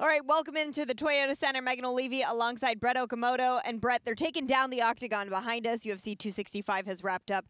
All right, welcome into the Toyota Center. Megan Olivi alongside Brett Okamoto. And Brett, they're taking down the octagon behind us. UFC 265 has wrapped up.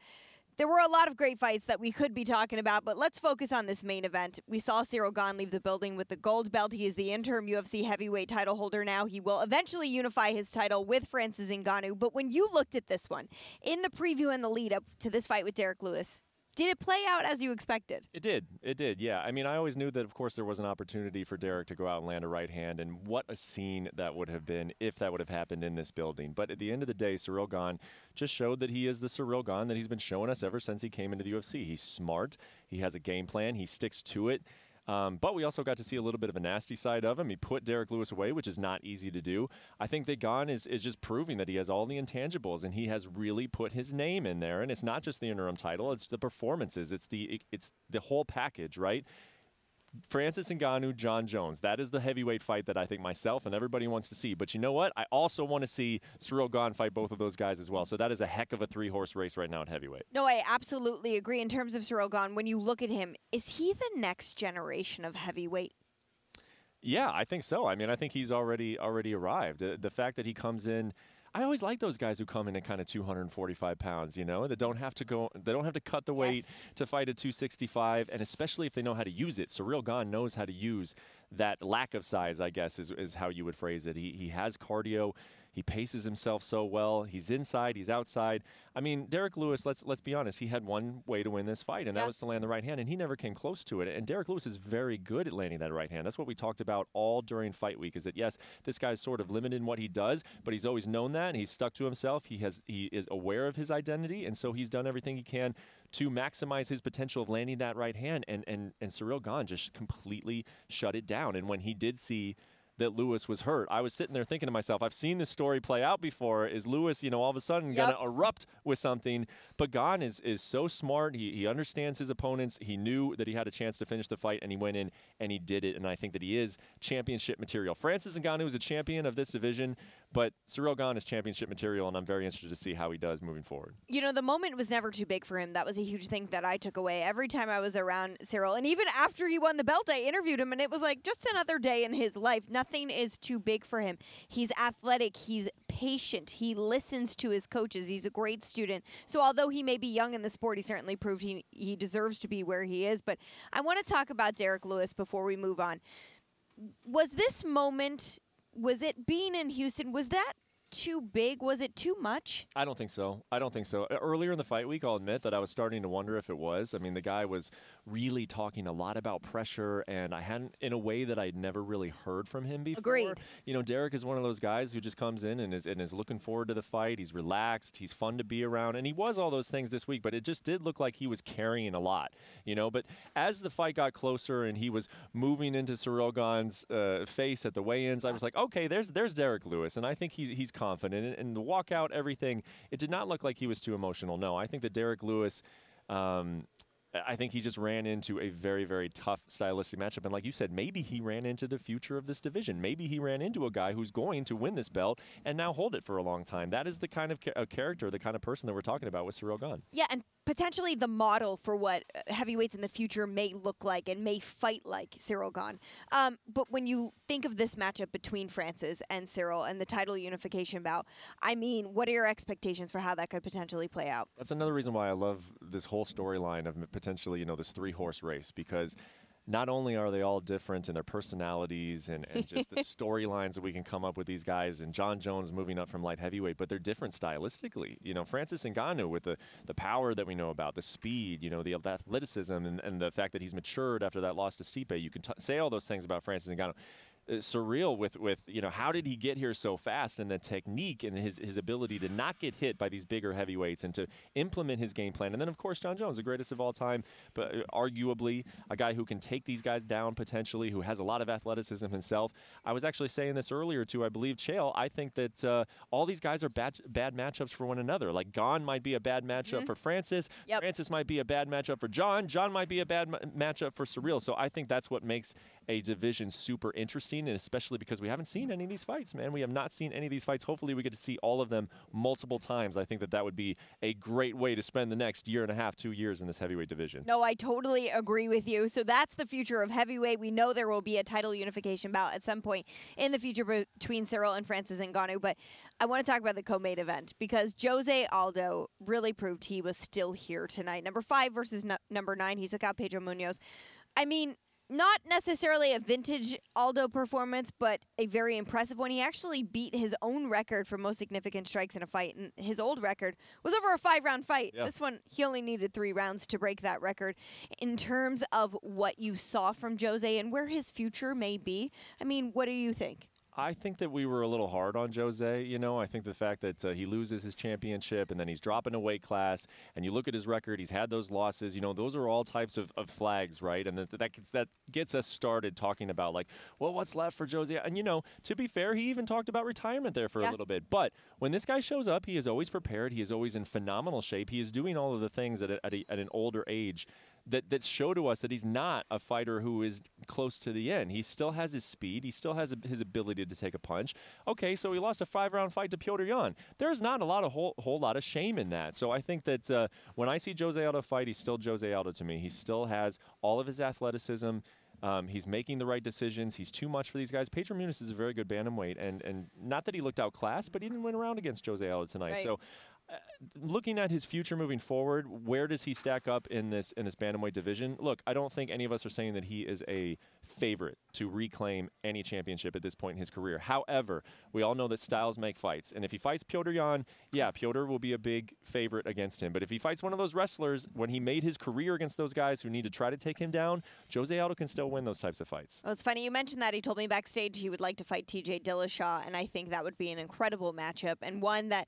There were a lot of great fights that we could be talking about, but let's focus on this main event. We saw Ciryl Gane leave the building with the gold belt. He is the interim UFC heavyweight title holder now. He will eventually unify his title with Francis Ngannou. But when you looked at this one, in the preview and the lead up to this fight with Derrick Lewis, did it play out as you expected? It did. It did, yeah. I mean, I always knew that, of course, there was an opportunity for Derrick to go out and land a right hand, and what a scene that would have been if that would have happened in this building. But at the end of the day, Ciryl Gane just showed that he is the Ciryl Gane that he's been showing us ever since he came into the UFC. He's smart. He has a game plan. He sticks to it. But we also got to see a little bit of a nasty side of him. He put Derrick Lewis away, which is not easy to do. I think that Gane is just proving that he has all the intangibles, and he has really put his name in there. And it's not just the interim title; it's the performances. It's the whole package, right? Francis Ngannou, Jon Jones. That is the heavyweight fight that I think myself and everybody wants to see. But you know what? I also want to see Ciryl Gane fight both of those guys as well. So that is a heck of a three-horse race right now at heavyweight. No, I absolutely agree. In terms of Ciryl Gane, when you look at him, is he the next generation of heavyweight? Yeah, I think so. I mean, I think he's already arrived. The fact that he comes in, I always like those guys who come in at kind of 245 pounds, you know, that don't have to go, they don't have to cut the weight to fight at 265, and especially if they know how to use it. Ciryl Gane knows how to use that lack of size, I guess, is how you would phrase it. He has cardio. He paces himself so well. He's inside. He's outside. I mean, Derrick Lewis, let's be honest, he had one way to win this fight, and that was to land the right hand, and he never came close to it. And Derrick Lewis is very good at landing that right hand. That's what we talked about all during fight week, is that, yes, this guy's sort of limited in what he does, but he's always known that, and he's stuck to himself. He is aware of his identity, and so he's done everything he can to maximize his potential of landing that right hand, and Ciryl Gane just completely shut it down. And when he did see that Lewis was hurt, I was sitting there thinking to myself, I've seen this story play out before. Is Lewis, you know, all of a sudden going to erupt with something? But Gane is so smart. He understands his opponents. He knew that he had a chance to finish the fight, and he went in and he did it. And I think that he is championship material. Francis Ngannou is a champion of this division, but Ciryl Gane is championship material, and I'm very interested to see how he does moving forward. You know, the moment was never too big for him. That was a huge thing that I took away. Every time I was around Ciryl, and even after he won the belt, I interviewed him, and it was like just another day in his life. Nothing is too big for him. He's athletic. He's patient. He listens to his coaches. He's a great student. So although he may be young in the sport, he certainly proved he deserves to be where he is. But I want to talk about Derrick Lewis before we move on. Was this moment, was it being in Houston, was that too big? Was it too much? I don't think so. I don't think so. Earlier in the fight week, I'll admit that I was starting to wonder if it was. I mean, the guy was really talking a lot about pressure, and I hadn't, in a way that I'd never really heard from him before. Agreed. You know, Derrick is one of those guys who just comes in and is looking forward to the fight. He's relaxed. He's fun to be around, and he was all those things this week, but it just did look like he was carrying a lot, you know. But as the fight got closer and he was moving into Ciryl Gane's face at the weigh-ins, I was like, okay, there's Derrick Lewis, and I think he's confident. And the walkout, everything, it did not look like he was too emotional. No, I think that Derrick Lewis, I think he just ran into a very, very tough stylistic matchup. And like you said, maybe he ran into the future of this division. Maybe he ran into a guy who's going to win this belt and now hold it for a long time. That is the kind of character, the kind of person that we're talking about with Ciryl Gane. Yeah, and potentially the model for what heavyweights in the future may look like and may fight like Ciryl Gane. But when you think of this matchup between Francis and Ciryl and the title unification bout, I mean, what are your expectations for how that could potentially play out? That's another reason why I love this whole storyline of potentially, you know, this three-horse race, because not only are they all different in their personalities and just the storylines that we can come up with these guys, and Jon Jones moving up from light heavyweight, but they're different stylistically. You know, Francis Ngannou with the power that we know about, the speed, you know, the athleticism, and the fact that he's matured after that loss to Stipe. You can say all those things about Francis Ngannou. Ciryl with you know, how did he get here so fast, and the technique and his ability to not get hit by these bigger heavyweights and to implement his game plan. And then, of course, Jon Jones, the greatest of all time, but arguably a guy who can take these guys down potentially, who has a lot of athleticism himself. I was actually saying this earlier to, I believe, Ciryl. I think that all these guys are bad matchups for one another. Like, Gane might be a bad matchup for Francis. Francis might be a bad matchup for Jon. Jon might be a bad matchup for Ciryl. So I think that's what makes a division super interesting. seen, and especially because we haven't seen any of these fights, man. We have not seen any of these fights. Hopefully we get to see all of them multiple times. I think that that would be a great way to spend the next year and a half, 2 years in this heavyweight division. No, I totally agree with you. So that's the future of heavyweight. We know there will be a title unification bout at some point in the future between Ciryl and Francis Ngannou, but I want to talk about the co-main event because Jose Aldo really proved he was still here tonight. Number 5 versus number 9. He took out Pedro Munoz. I mean, not necessarily a vintage Aldo performance, but a very impressive one. He actually beat his own record for most significant strikes in a fight, and his old record was over a 5-round fight. Yeah. This one, he only needed 3 rounds to break that record. In terms of what you saw from Jose and where his future may be, I mean, what do you think? I think that we were a little hard on Jose. You know, I think the fact that he loses his championship and then he's dropping a weight class, and you look at his record, he's had those losses. You know, those are all types of flags, right? And that gets us started talking about, like, well, what's left for Jose? And, you know, to be fair, he even talked about retirement there for a little bit. But when this guy shows up, he is always prepared. He is always in phenomenal shape. He is doing all of the things at an older age that show to us that he's not a fighter who is close to the end. He still has his speed. He still has his ability to take a punch. Okay, so he lost a 5-round fight to Petr Yan. There's not a whole lot of shame in that. So I think that when I see Jose Aldo fight, he's still Jose Aldo to me. He still has all of his athleticism. He's making the right decisions. He's too much for these guys. Pedro Munoz is a very good bantamweight, and not that he looked outclassed, but he didn't win around against Jose Aldo tonight. Right. So looking at his future moving forward, where does he stack up in this bantamweight division? Look, I don't think any of us are saying that he is a favorite to reclaim any championship at this point in his career. However, we all know that styles make fights. And if he fights Petr Yan, yeah, Petr will be a big favorite against him. But if he fights one of those wrestlers, when he made his career against those guys who need to try to take him down, Jose Aldo can still win those types of fights. Well, it's funny you mentioned that. He told me backstage he would like to fight TJ Dillashaw, and I think that would be an incredible matchup, and one that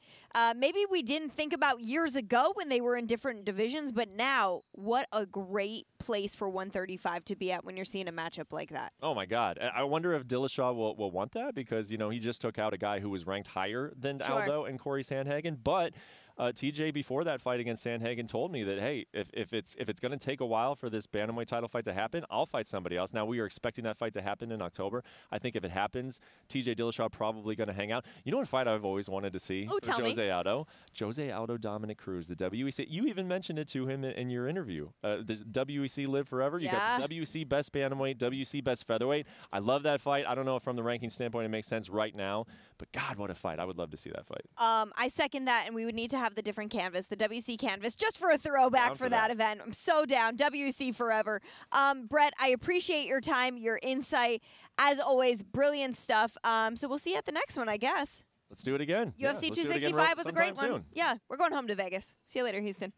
maybe we didn't think about years ago when they were in different divisions, but now what a great place for 135 to be at when you're seeing a matchup like that. Oh my God. I wonder if Dillashaw will want that, because, you know, he just took out a guy who was ranked higher than Aldo and Corey Sandhagen. But TJ, before that fight against Sandhagen, told me that, hey, if it's going to take a while for this bantamweight title fight to happen, I'll fight somebody else. Now, we are expecting that fight to happen in October. I think if it happens, TJ Dillashaw probably going to hang out. You know what fight I've always wanted to see for Jose Aldo? Jose Aldo, Dominic Cruz, the WEC. You even mentioned it to him in your interview. The WEC live forever. You got the WEC best bantamweight, WEC best featherweight. I love that fight. I don't know if from the ranking standpoint it makes sense right now, but God, what a fight. I would love to see that fight. I second that, and we would need to have the different canvas, the WC canvas, just for a throwback for that event. I'm so down. WC forever. Brett, I appreciate your time, your insight. As always, brilliant stuff. So we'll see you at the next one, I guess. Let's do it again. UFC 265 was a great one. Yeah, we're going home to Vegas. See you later, Houston.